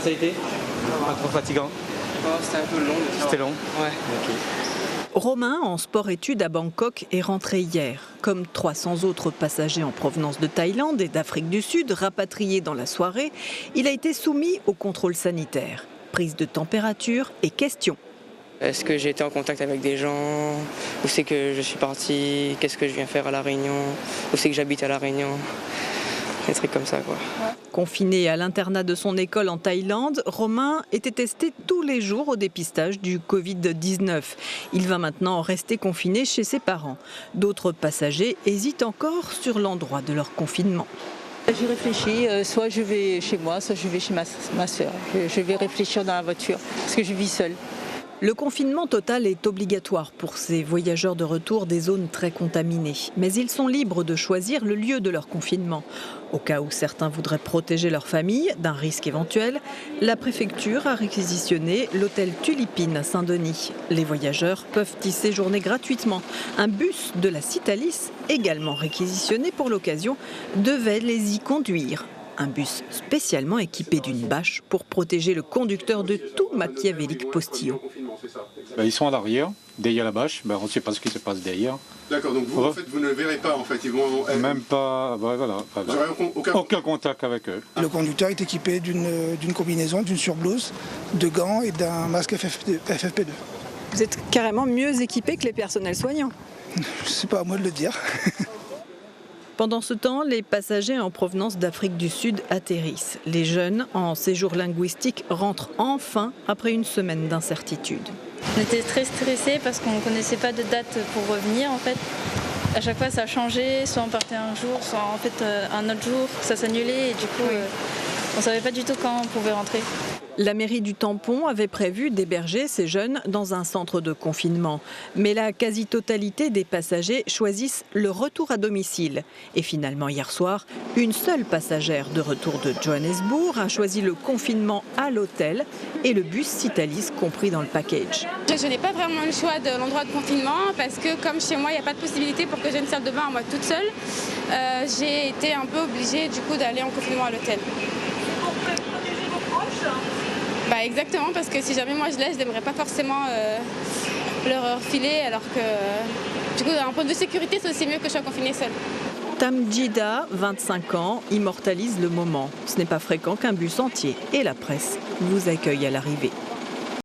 ça a été? Pas trop fatigant? Oh, c'était un peu long. C'était long? Ouais. Ok. Romain, en sport-études à Bangkok, est rentré hier. Comme 300 autres passagers en provenance de Thaïlande et d'Afrique du Sud, rapatriés dans la soirée, il a été soumis au contrôle sanitaire. Prise de température et questions. Est-ce que j'ai été en contact avec des gens? Où c'est que je suis parti? Qu'est-ce que je viens faire à La Réunion? Où c'est que j'habite à La Réunion? Des trucs comme ça, quoi. Confiné à l'internat de son école en Thaïlande, Romain était testé tous les jours au dépistage du Covid-19. Il va maintenant rester confiné chez ses parents. D'autres passagers hésitent encore sur l'endroit de leur confinement. J'y réfléchis, soit je vais chez moi, soit je vais chez ma soeur. Je vais réfléchir dans la voiture, parce que je vis seule. Le confinement total est obligatoire pour ces voyageurs de retour des zones très contaminées. Mais ils sont libres de choisir le lieu de leur confinement. Au cas où certains voudraient protéger leur famille d'un risque éventuel, la préfecture a réquisitionné l'hôtel Tulipine à Saint-Denis. Les voyageurs peuvent y séjourner gratuitement. Un bus de la Citalis, également réquisitionné pour l'occasion, devait les y conduire. Un bus spécialement équipé d'une bâche pour protéger le conducteur de tout machiavélique postillon. Ils sont à l'arrière, derrière la bâche, on ne sait pas ce qui se passe derrière. D'accord, donc vous, en fait, vous ne le verrez pas en fait, ils vont... Même pas, voilà. Vous n'aurez Aucun contact avec eux. Le conducteur est équipé d'une combinaison, d'une surblouse, de gants et d'un masque FFP2. Vous êtes carrément mieux équipé que les personnels soignants. C'est pas à moi de le dire. Pendant ce temps, les passagers en provenance d'Afrique du Sud atterrissent. Les jeunes, en séjour linguistique, rentrent enfin après une semaine d'incertitude. On était très stressés parce qu'on ne connaissait pas de date pour revenir en fait. À chaque fois ça a changé, soit on partait un jour, soit en fait un autre jour, ça s'annulait et du coup on ne savait pas du tout quand on pouvait rentrer. La mairie du Tampon avait prévu d'héberger ces jeunes dans un centre de confinement. Mais la quasi-totalité des passagers choisissent le retour à domicile. Et finalement, hier soir, une seule passagère de retour de Johannesburg a choisi le confinement à l'hôtel et le bus Citalis compris dans le package. Je n'ai pas vraiment le choix de l'endroit de confinement parce que comme chez moi, il n'y a pas de possibilité pour que j'ai une salle de bain à moi toute seule. J'ai été un peu obligée du coup d'aller en confinement à l'hôtel. Exactement, parce que si jamais moi je laisse, je n'aimerais pas forcément leur filer, alors que du coup, d'un point de vue sécurité, c'est aussi mieux que je sois confinée seule. Tamjida, 25 ans, immortalise le moment. Ce n'est pas fréquent qu'un bus entier et la presse vous accueillent à l'arrivée.